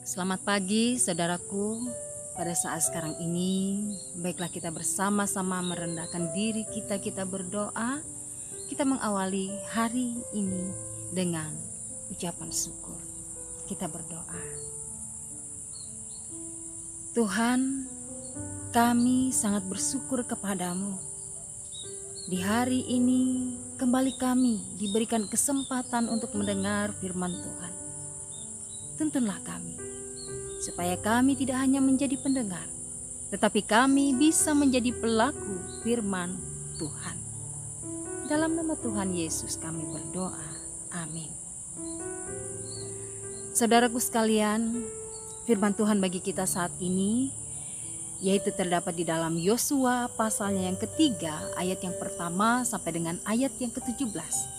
Selamat pagi saudaraku. Pada saat sekarang ini, baiklah kita bersama-sama merendahkan diri kita berdoa. Kita mengawali hari ini dengan ucapan syukur. Kita berdoa. Tuhan, kami sangat bersyukur kepadamu. Di hari ini kembali kami diberikan kesempatan untuk mendengar firman Tuhan. Tuntunlah kami, supaya kami tidak hanya menjadi pendengar, tetapi kami bisa menjadi pelaku firman Tuhan. Dalam nama Tuhan Yesus kami berdoa. Amin. Saudaraku sekalian, firman Tuhan bagi kita saat ini yaitu terdapat di dalam Yosua pasalnya yang ketiga, ayat yang pertama sampai dengan ayat yang ke-17.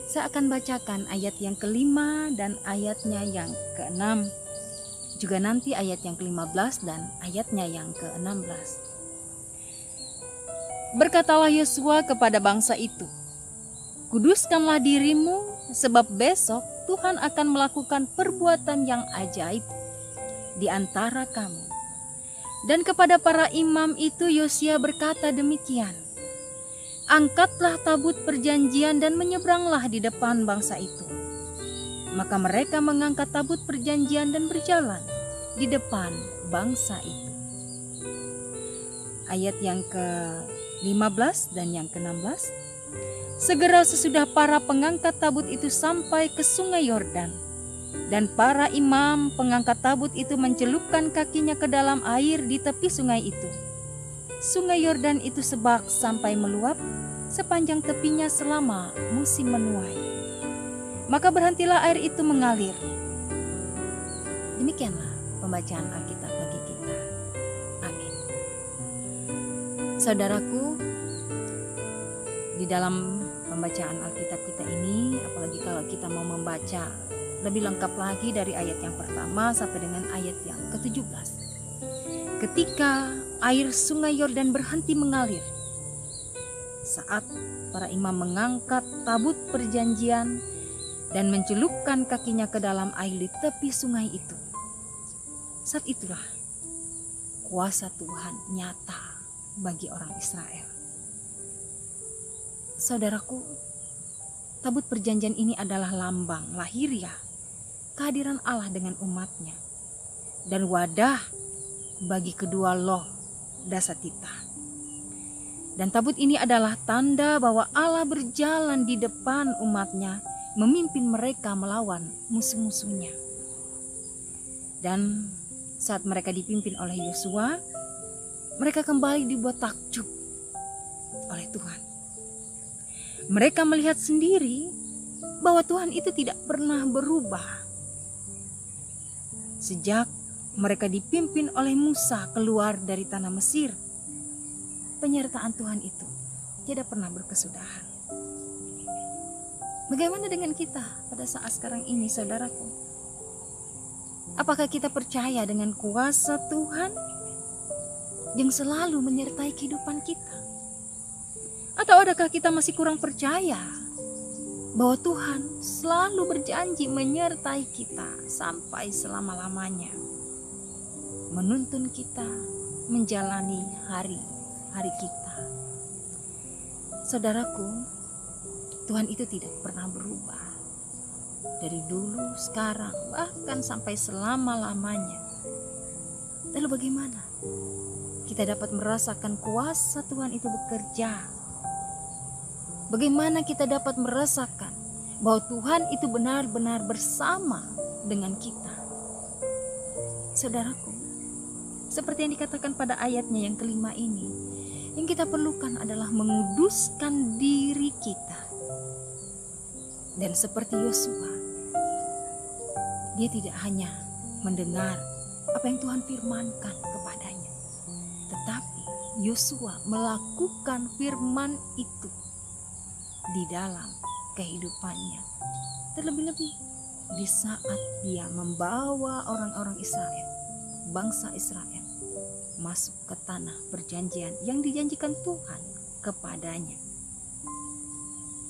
Saya akan bacakan ayat yang kelima dan ayatnya yang ke-6. Juga nanti ayat yang ke-15 dan ayatnya yang ke-16. Berkatalah Yosua kepada bangsa itu, "Kuduskanlah dirimu, sebab besok Tuhan akan melakukan perbuatan yang ajaib di antara kamu." Dan kepada para imam itu Yosua berkata demikian, "Angkatlah tabut perjanjian dan menyeberanglah di depan bangsa itu." Maka mereka mengangkat tabut perjanjian dan berjalan di depan bangsa itu. Ayat yang ke-15 dan yang ke-16. Segera sesudah para pengangkat tabut itu sampai ke sungai Yordan, dan para imam pengangkat tabut itu mencelupkan kakinya ke dalam air di tepi sungai itu. Sungai Yordan itu sebak sampai meluap sepanjang tepinya selama musim menuai. Maka berhentilah air itu mengalir. Demikianlah pembacaan Alkitab bagi kita. Amin. Saudaraku, di dalam pembacaan Alkitab kita ini, apalagi kalau kita mau membaca lebih lengkap lagi dari ayat yang pertama sampai dengan ayat yang ke-17. Ketika air sungai Yordan berhenti mengalir, saat para imam mengangkat tabut perjanjian dan mencelupkan kakinya ke dalam air di tepi sungai itu, saat itulah kuasa Tuhan nyata bagi orang Israel. Saudaraku, tabut perjanjian ini adalah lambang lahiriah kehadiran Allah dengan umatnya dan wadah bagi kedua loh dasatita. Dan tabut ini adalah tanda bahwa Allah berjalan di depan umatnya, memimpin mereka melawan musuh-musuhnya. Dan saat mereka dipimpin oleh Yosua, mereka kembali dibuat takjub oleh Tuhan. Mereka melihat sendiri bahwa Tuhan itu tidak pernah berubah. Sejak mereka dipimpin oleh Musa keluar dari tanah Mesir, penyertaan Tuhan itu tidak pernah berkesudahan. Bagaimana dengan kita pada saat sekarang ini, saudaraku? Apakah kita percaya dengan kuasa Tuhan yang selalu menyertai kehidupan kita? Atau adakah kita masih kurang percaya bahwa Tuhan selalu berjanji menyertai kita sampai selama-lamanya, menuntun kita menjalani hari-hari kita? Saudaraku, Tuhan itu tidak pernah berubah. Dari dulu, sekarang, bahkan sampai selama-lamanya. Lalu bagaimana kita dapat merasakan kuasa Tuhan itu bekerja? Bagaimana kita dapat merasakan bahwa Tuhan itu benar-benar bersama dengan kita? Saudaraku, seperti yang dikatakan pada ayatnya yang kelima ini, yang kita perlukan adalah menguduskan diri kita. Dan seperti Yosua, dia tidak hanya mendengar apa yang Tuhan firmankan kepadanya, tetapi Yosua melakukan firman itu di dalam kehidupannya. Terlebih-lebih di saat dia membawa orang-orang Israel, bangsa Israel, masuk ke tanah perjanjian yang dijanjikan Tuhan kepadanya.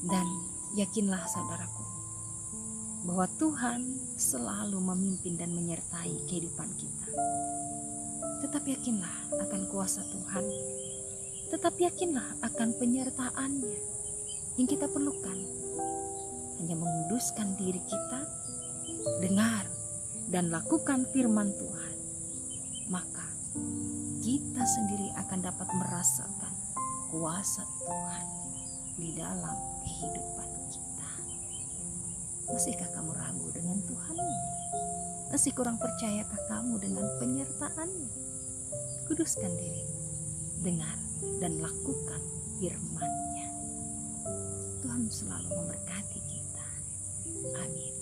Dan yakinlah saudaraku, bahwa Tuhan selalu memimpin dan menyertai kehidupan kita. Tetap yakinlah akan kuasa Tuhan. Tetap yakinlah akan penyertaan-Nya. Yang kita perlukan hanya menguduskan diri kita, dengar dan lakukan firman Tuhan. Maka kita sendiri akan dapat merasakan kuasa Tuhan di dalam kehidupan kita. Masihkah kamu ragu dengan Tuhan? Masih kurang percayakah kamu dengan penyertaan-Nya? Kuduskan diri, dengar dan lakukan firman-Nya. Tuhan selalu memberkati kita. Amin.